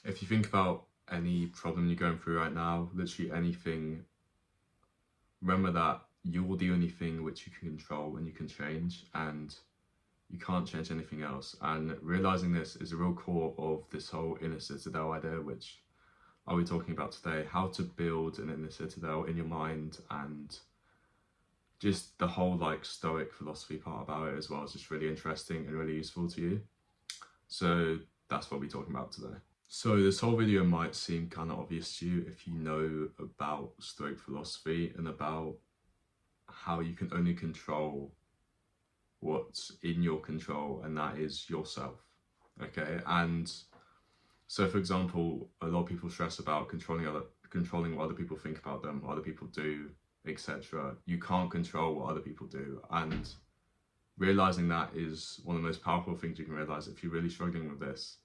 If you think about any problem you're going through right now, literally anything, remember that you're the only thing which you can control and you can change, and you can't change anything else. And realizing this is a real core of this whole inner citadel idea, which are we talking about today? How to build an inner citadel in your mind, and just the whole like stoic philosophy part about it as well is just really interesting and really useful to you. So that's what we're talking about today. So this whole video might seem kind of obvious to you if you know about Stoic philosophy and about how you can only control what's in your control, and that is yourself. Okay, and so for example, a lot of people stress about controlling what other people think about them, what other people do, etc. You can't control what other people do, and realizing that is one of the most powerful things you can realize if you're really struggling with this.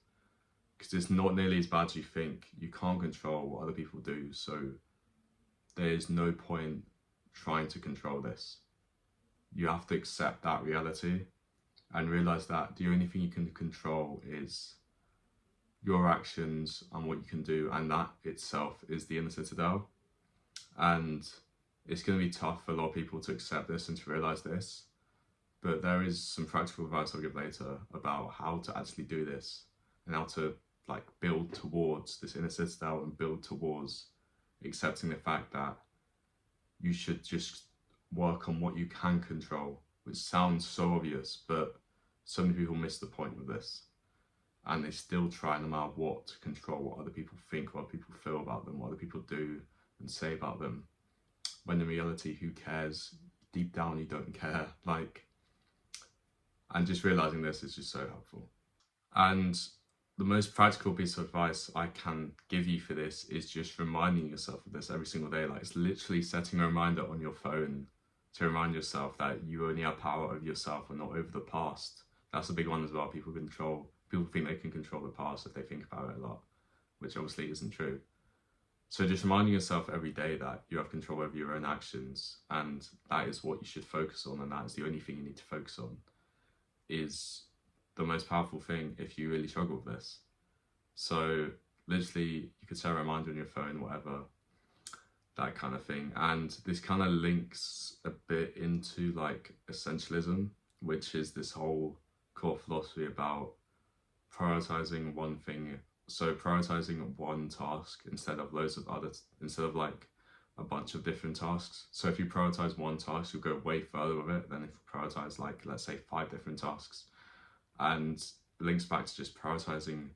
Because it's not nearly as bad as you think. You can't control what other people do, so there's no point trying to control this. You have to accept that reality and realize that the only thing you can control is your actions and what you can do, and that itself is the inner citadel. And it's going to be tough for a lot of people to accept this and to realize this, but there is some practical advice I'll give later about how to actually do this and how to like build towards this inner citadel and build towards accepting the fact that you should just work on what you can control, which sounds so obvious, but so many people miss the point with this, and they still try no matter what to control what other people think, what other people feel about them, what other people do and say about them, when in reality, who cares? Deep down you don't care. And just realizing this is just so helpful. And the most practical piece of advice I can give you for this is just reminding yourself of this every single day. Like, it's literally setting a reminder on your phone to remind yourself that you only have power over yourself and not over the past. That's a big one as well. People think they can control the past if they think about it a lot, which obviously isn't true. So just reminding yourself every day that you have control over your own actions, and that is what you should focus on, and that is the only thing you need to focus on, is the most powerful thing if you really struggle with this. So literally you could set a reminder on your phone, whatever, that kind of thing. And this kind of links a bit into like essentialism, which is this whole core philosophy about prioritizing one thing. So prioritizing one task instead of loads of others, instead of like a bunch of different tasks. So if you prioritize one task, you'll go way further with it than if you prioritize like, let's say 5 different tasks. And links back to just prioritizing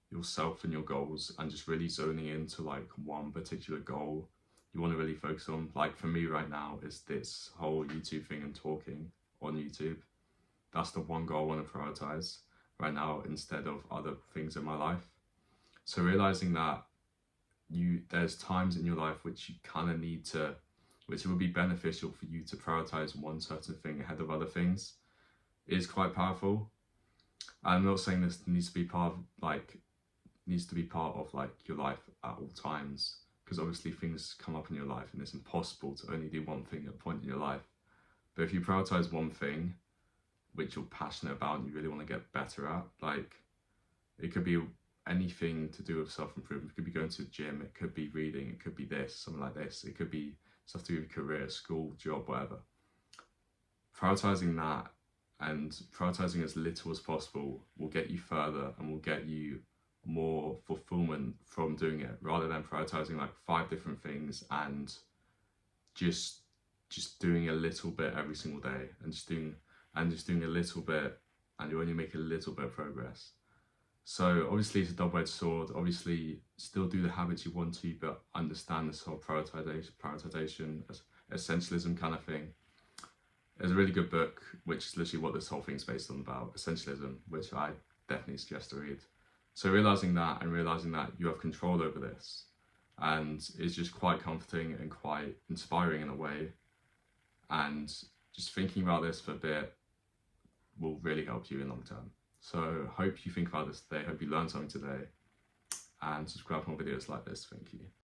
yourself and your goals and just really zoning into like one particular goal you want to really focus on. Like for me right now is this whole YouTube thing and talking on YouTube. That's the one goal I want to prioritize right now instead of other things in my life. So realizing that there's times in your life which you kind of need to, which it would be beneficial for you to prioritize one certain thing ahead of other things, is quite powerful. I'm not saying this needs to be part of your life at all times, because obviously things come up in your life and it's impossible to only do one thing at a point in your life. But if you prioritize one thing which you're passionate about and you really want to get better at, like it could be anything to do with self-improvement. It could be going to the gym, it could be reading, it could be this, something like this, it could be stuff to do with career, school, job, whatever. Prioritizing that and prioritizing as little as possible will get you further and will get you more fulfillment from doing it, rather than prioritizing like 5 different things and just doing a little bit every single day and just doing a little bit, and you only make a little bit of progress. So obviously it's a double-edged sword. Obviously still do the habits you want to, but understand this whole prioritization, essentialism kind of thing. There's a really good book, which is literally what this whole thing's based on, about essentialism, which I definitely suggest to read. So realizing that and realizing that you have control over this, and it's just quite comforting and quite inspiring in a way. And just thinking about this for a bit will really help you in long term. So hope you think about this today, hope you learned something today, and subscribe for more videos like this. Thank you.